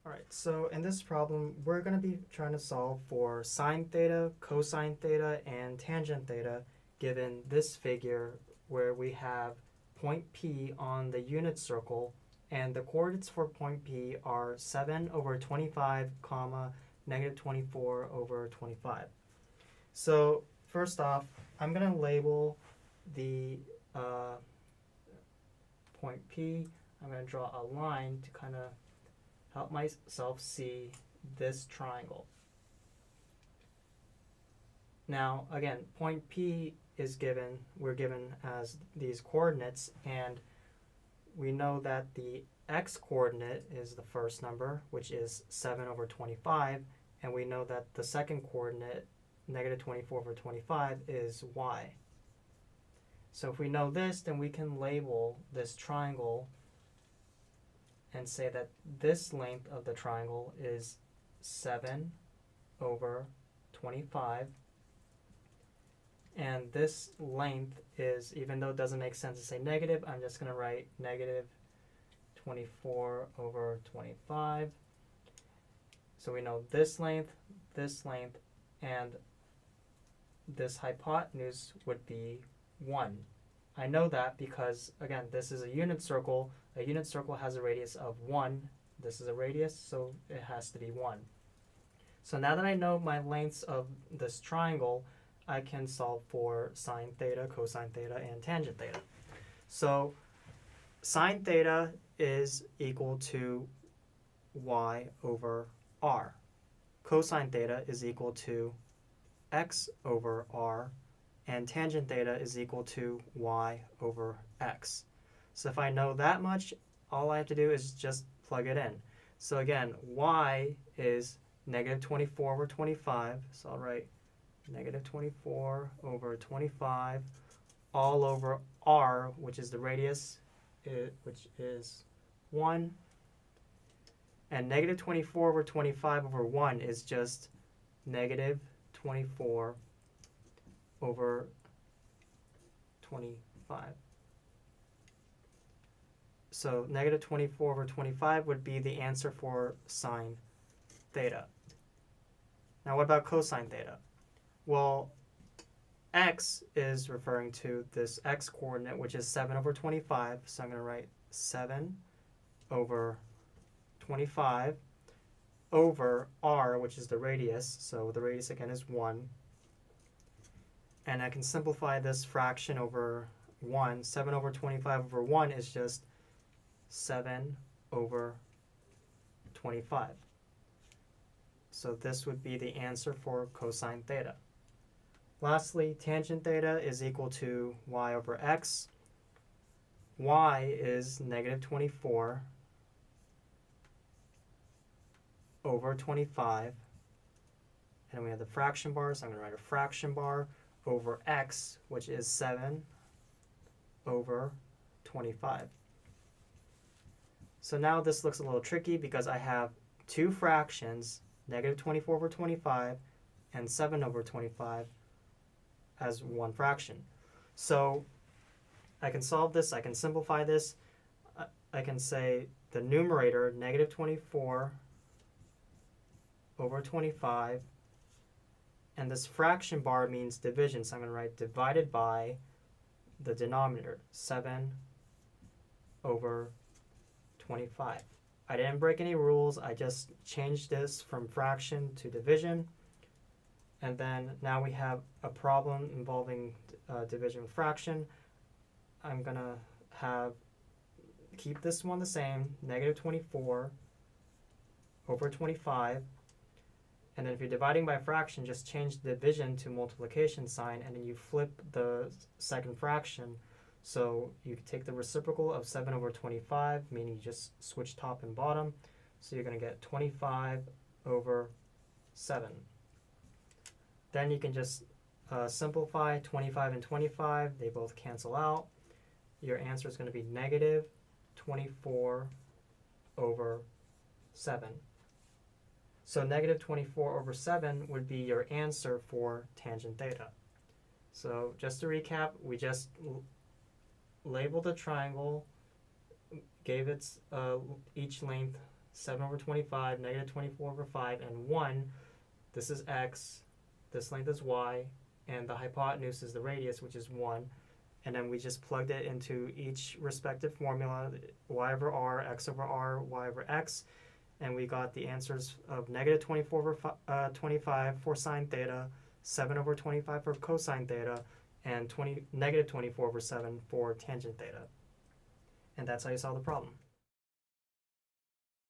Alright, so in this problem, we're going to be trying to solve for sine theta, cosine theta, and tangent theta given this figure where we have point P on the unit circle, and the coordinates for point P are 7 over 25, comma, negative 24 over 25. So first off, I'm going to label the point P. I'm going to draw a line to kind of help myself see this triangle. Now, again, point P is given, we're given as these coordinates, and we know that the x-coordinate is the first number, which is 7 over 25, and we know that the second coordinate, negative 24 over 25, is y. So if we know this, then we can label this triangle and say that this length of the triangle is 7 over 25, and this length is, even though it doesn't make sense to say negative, I'm just going to write negative 24 over 25. So we know this length, and this hypotenuse would be 1. I know that because, again, this is a unit circle. A unit circle has a radius of 1. This is a radius, so it has to be 1. So now that I know my lengths of this triangle, I can solve for sine theta, cosine theta, and tangent theta. So sine theta is equal to y over r. Cosine theta is equal to x over r. And tangent theta is equal to y over x. So if I know that much, all I have to do is just plug it in. So again, y is negative 24 over 25. So I'll write negative 24 over 25 all over r, which is the radius, which is 1. And negative 24 over 25 over 1 is just negative 24 over 25. So negative 24 over 25 would be the answer for sine theta. Now what about cosine theta? Well, x is referring to this x-coordinate, which is 7 over 25. So I'm going to write 7 over 25 over r, which is the radius. So the radius again is 1. And I can simplify this fraction over 1. 7 over 25 over 1 is just 7 over 25. So this would be the answer for cosine theta. Lastly, tangent theta is equal to y over x. Y is negative 24 over 25. And we have the fraction bar, so I'm going to write a fraction bar over x, which is 7 over 25. So now this looks a little tricky because I have two fractions, negative 24 over 25 and 7 over 25, as one fraction. So I can solve this, I can simplify this. I can say the numerator, negative 24 over 25, and this fraction bar means division, so I'm going to write divided by the denominator, 7 over 25. I didn't break any rules, I just changed this from fraction to division. And then now we have a problem involving division with fraction. I'm going to keep this one the same, negative 24 over 25. And then if you're dividing by a fraction, just change the division to multiplication sign, and then you flip the second fraction. So you take the reciprocal of 7 over 25, meaning you just switch top and bottom. So you're going to get 25 over 7. Then you can just simplify 25 and 25. They both cancel out. Your answer is going to be negative 24 over 7. So negative 24 over 7 would be your answer for tangent theta. So just to recap, we just labeled the triangle, gave its each length 7 over 25, negative 24 over 5, and 1, this is x, this length is y, and the hypotenuse is the radius, which is 1. And then we just plugged it into each respective formula, y over r, x over r, y over x, and we got the answers of negative 24 over 25 for sine theta, 7 over 25 for cosine theta, and negative 24 over 7 for tangent theta. And that's how you solve the problem.